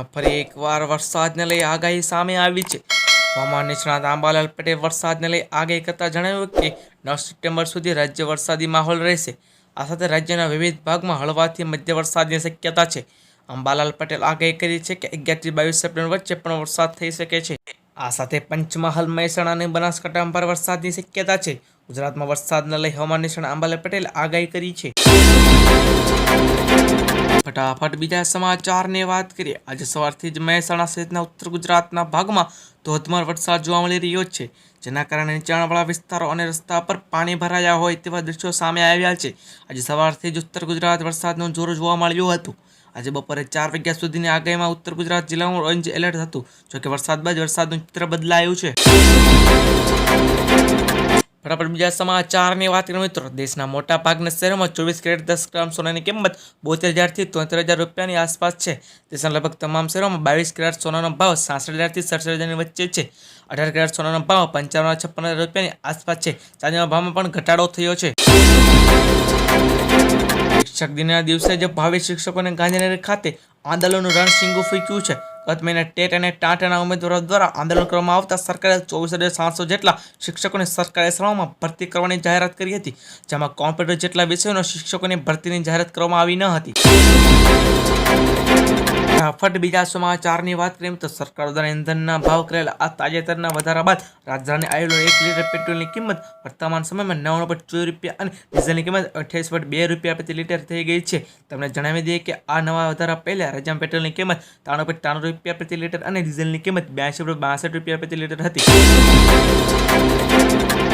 રાજ્યમાં ફરી એકવાર વરસાદને લઈ આગાહી સામે આવી છે। હવામાન નિષ્ણાત અંબાલાલ પટેલે વરસાદને લઈ આગાહી કરતા જણાવ્યું કે 9 સપ્ટેમ્બર સુધી રાજ્ય વરસાદી માહોલ રહેશે। આ સાથે રાજ્યના વિવિધ ભાગમાં હળવાથી મધ્ય વરસાદની શક્યતા છે। અંબાલાલ પટેલે આગાહી કરી છે કે 11 થી 22 સપ્ટેમ્બર વચ્ચે પણ વરસાદ થઈ શકે છે। આ સાથે પંચમહાલ, મહેસાણા અને બનાસકાંઠામાં પર વરસાદની શક્યતા છે। ગુજરાતમાં વરસાદને લઈ હવામાન નિષ્ણાત અંબાલાલ પટેલે આગાહી કરી છે। ફટાફટ બીજા સમાચારની વાત કરીએ। આજે સવારથી જ મહેસાણા સહિતના ઉત્તર ગુજરાતના ભાગમાં ધોધમાર વરસાદ જોવા મળી રહ્યો છે, જેના કારણે નીચાણવાળા વિસ્તારો અને રસ્તા પર પાણી ભરાયા હોય તેવા દ્રશ્યો સામે આવ્યા છે। આજે સવારથી જ ઉત્તર ગુજરાત વરસાદનું જોર જોવા મળ્યું હતું। આજે બપોરે 4 વાગ્યા સુધીની આગાહીમાં ઉત્તર ગુજરાત જિલ્લામાં ઓરેન્જ એલર્ટ હતું, જોકે વરસાદ બાદ વરસાદનું ચિત્ર બદલાયું છે। ફટાફટ બીજા સમાચારની વાત કરીએ મિત્રો। દેશના મોટા ભાગના શહેરોમાં 24 કેરેટ 10 ગ્રામ સોનાની કિંમત 72,000 થી 73,000 રૂપિયાની આસપાસ છે। દેશના લગભગ તમામ શહેરોમાં 22 કેરેટ સોનાનો ભાવ 66,000 થી 67,000ની વચ્ચે છે। 18 કેરેટ સોનાનો ભાવ 55,000 થી 56,000 રૂપિયાની આસપાસ છે। ચાંદીના ભાવમાં પણ ઘટાડો થયો છે। શિક્ષક દિનના દિવસે જ ભાવિ શિક્ષકોને ગાંધીનગર ખાતે આંદોલનનું રણશીંગું ફૂંક્યું છે। ગત મહિને ટેટ અને ટાટના ઉમેદવારો દ્વારા આંદોલન કરવામાં આવતા સરકારે 24,700 જેટલા શિક્ષકોને સરકારી શાળાઓમાં ભરતી કરવાની જાહેરાત કરી હતી, જેમાં કોમ્પ્યુટર જેટલા વિષયોના શિક્ષકોની ભરતીની જાહેરાત કરવામાં આવી ન હતી। ફટાફટ બીજા સમાચારની વાત કરીએ તો સરકાર દ્વારા ઇંધણના ભાવ કરેલા આ તાજેતરના વધારા બાદ રાજધાની આવેલો 1 લીટર પેટ્રોલની કિંમત વર્તમાન સમયમાં 99.24 રૂપિયા અને ડીઝલની કિંમત 28.2 રૂપિયા પ્રતિ લીટર થઈ ગઈ છે। તમને જણાવી દઈએ કે આ નવા વધારા પહેલા રાજ્યમાં પેટ્રોલની કિંમત 93.93 રૂપિયા પ્રતિ લીટર અને ડીઝલની કિંમત 82.62 રૂપિયા પ્રતિ લીટર હતી।